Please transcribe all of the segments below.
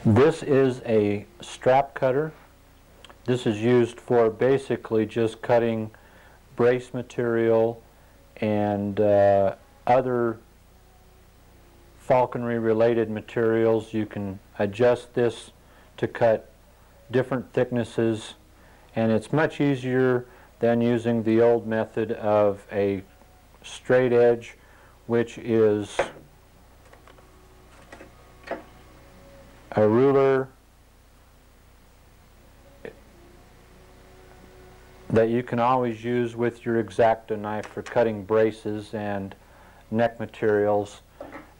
This is a strap cutter. This is used for basically just cutting brace material and other falconry related materials. You can adjust this to cut different thicknesses, and it's much easier than using the old method of a straight edge, which is a ruler that you can always use with your X-Acto knife for cutting braces and neck materials.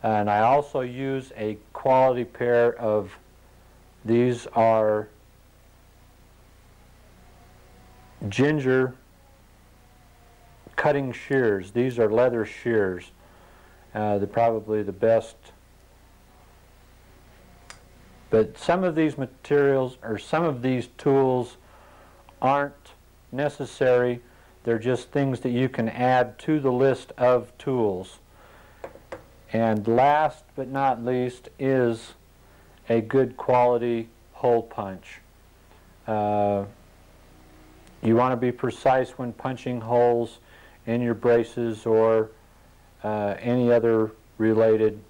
And I also use a quality pair of, these are ginger cutting shears. These are leather shears. They're probably the best. But some of these materials or some of these tools aren't necessary. They're just things that you can add to the list of tools. And last but not least is a good quality hole punch. You want to be precise when punching holes in your braces or any other related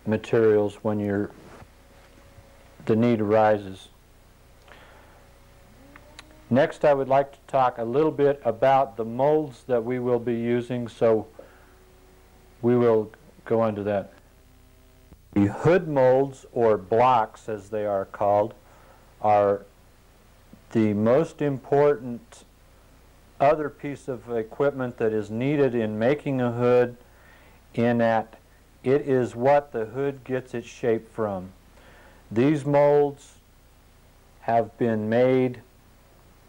materials when the need arises. Next, I would like to talk a little bit about the molds that we will be using, so we will go into that. The hood molds, or blocks as they are called, are the most important other piece of equipment that is needed in making a hood, in that it is what the hood gets its shape from. These molds have been made,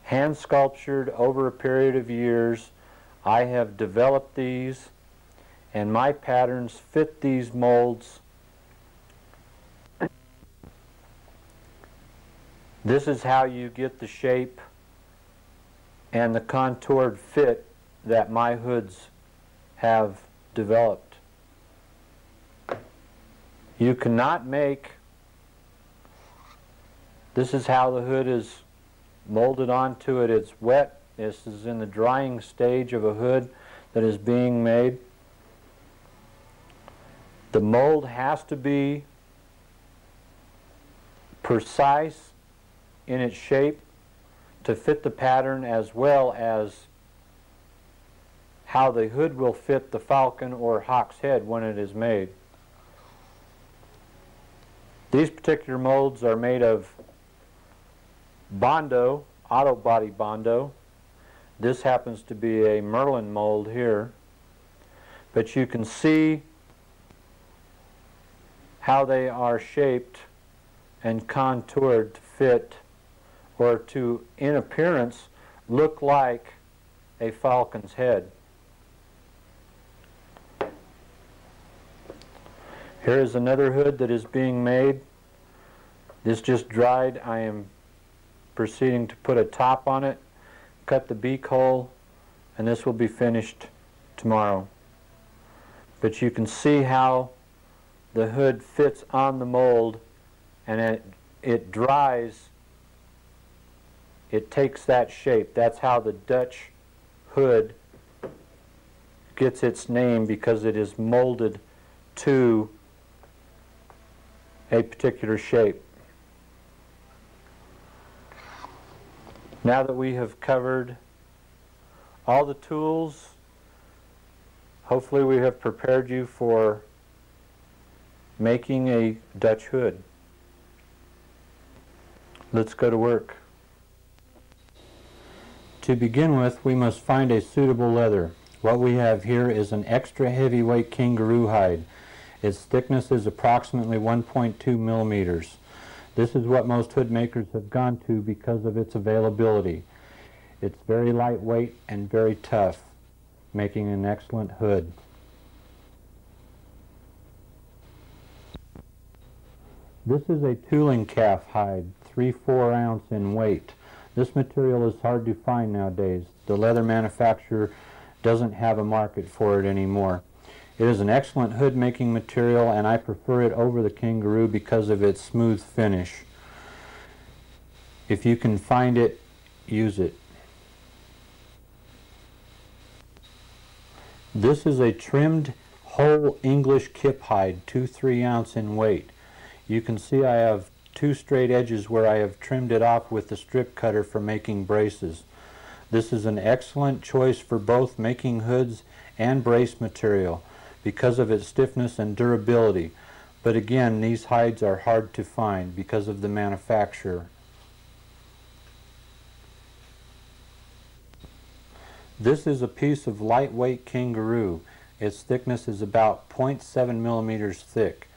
hand sculptured over a period of years. I have developed these, and my patterns fit these molds. This is how you get the shape and the contoured fit that my hoods have developed. You cannot make, this is how the hood is molded onto it. It's wet. This is in the drying stage of a hood that is being made. The mold has to be precise in its shape to fit the pattern, as well as how the hood will fit the falcon or hawk's head when it is made. These particular molds are made of Bondo, auto body Bondo. This happens to be a Merlin mold here, but you can see how they are shaped and contoured to fit, or to, in appearance, look like a falcon's head. Here is another hood that is being made. This just dried. I am proceeding to put a top on it, cut the beak hole, and this will be finished tomorrow. But you can see how the hood fits on the mold, and it dries. It takes that shape. That's how the Dutch hood gets its name, because it is molded to a particular shape. Now that we have covered all the tools, hopefully we have prepared you for making a Dutch hood. Let's go to work. To begin with, we must find a suitable leather. What we have here is an extra heavyweight kangaroo hide. Its thickness is approximately 1.2 millimeters. This is what most hood makers have gone to because of its availability. It's very lightweight and very tough, making an excellent hood. This is a tooling calf hide, 3/4 ounce in weight. This material is hard to find nowadays. The leather manufacturer doesn't have a market for it anymore. It is an excellent hood making material, and I prefer it over the Kangaroo because of its smooth finish. If you can find it, use it. This is a trimmed whole English kip hide, 2 3-ounce in weight. You can see I have 2 straight edges where I have trimmed it off with the strip cutter for making braces. This is an excellent choice for both making hoods and brace material because of its stiffness and durability. But again, these hides are hard to find because of the manufacturer. This is a piece of lightweight Kangaroo. Its thickness is about 0.7 millimeters thick.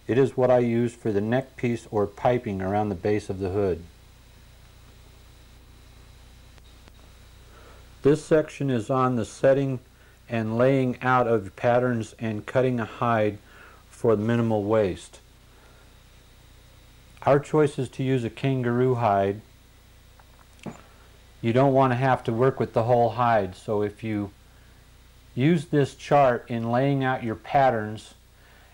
It is what I use for the neck piece or piping around the base of the hood. This section is on the setting and laying out of patterns and cutting a hide for minimal waste. Our choice is to use a Kangaroo hide. You don't want to have to work with the whole hide, so if you use this chart in laying out your patterns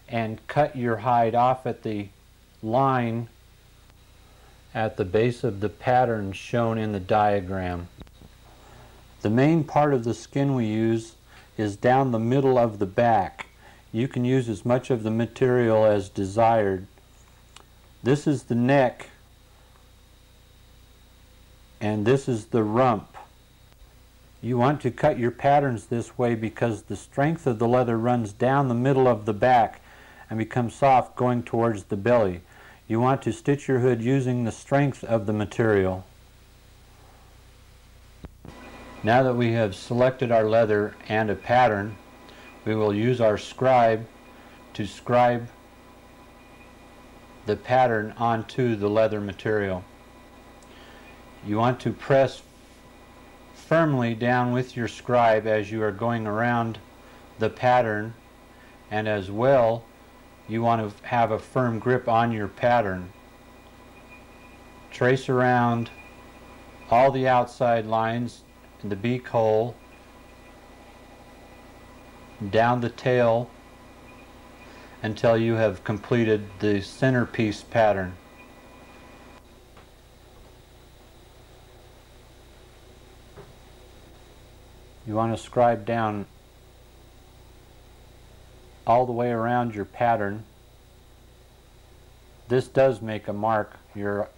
and cut your hide off at the line at the base of the pattern shown in the diagram. The main part of the skin we use is down the middle of the back. You can use as much of the material as desired. This is the neck, and this is the rump. You want to cut your patterns this way because the strength of the leather runs down the middle of the back and becomes soft going towards the belly. You want to stitch your hood using the strength of the material. Now that we have selected our leather and a pattern, we will use our scribe to scribe the pattern onto the leather material. You want to press firmly down with your scribe as you are going around the pattern, and as well you want to have a firm grip on your pattern. Trace around all the outside lines in the beak hole, down the tail until you have completed the centerpiece pattern. You want to scribe down all the way around your pattern. This does make a mark. You're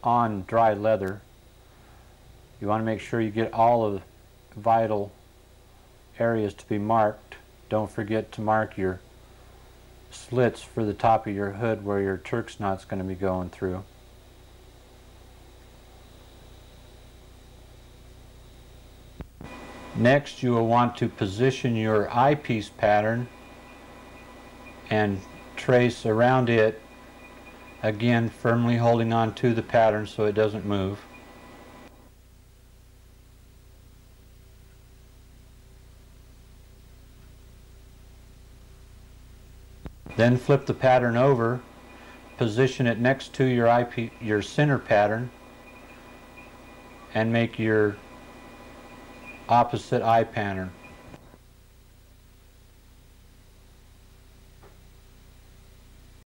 on dry leather. You want to make sure you get all of the vital areas to be marked. Don't forget to mark your slits for the top of your hood where your Turk's knot's going to be going through. Next, you will want to position your eyepiece pattern and trace around it, again firmly holding on to the pattern so it doesn't move. Then flip the pattern over, position it next to your center pattern, and make your opposite eye pattern.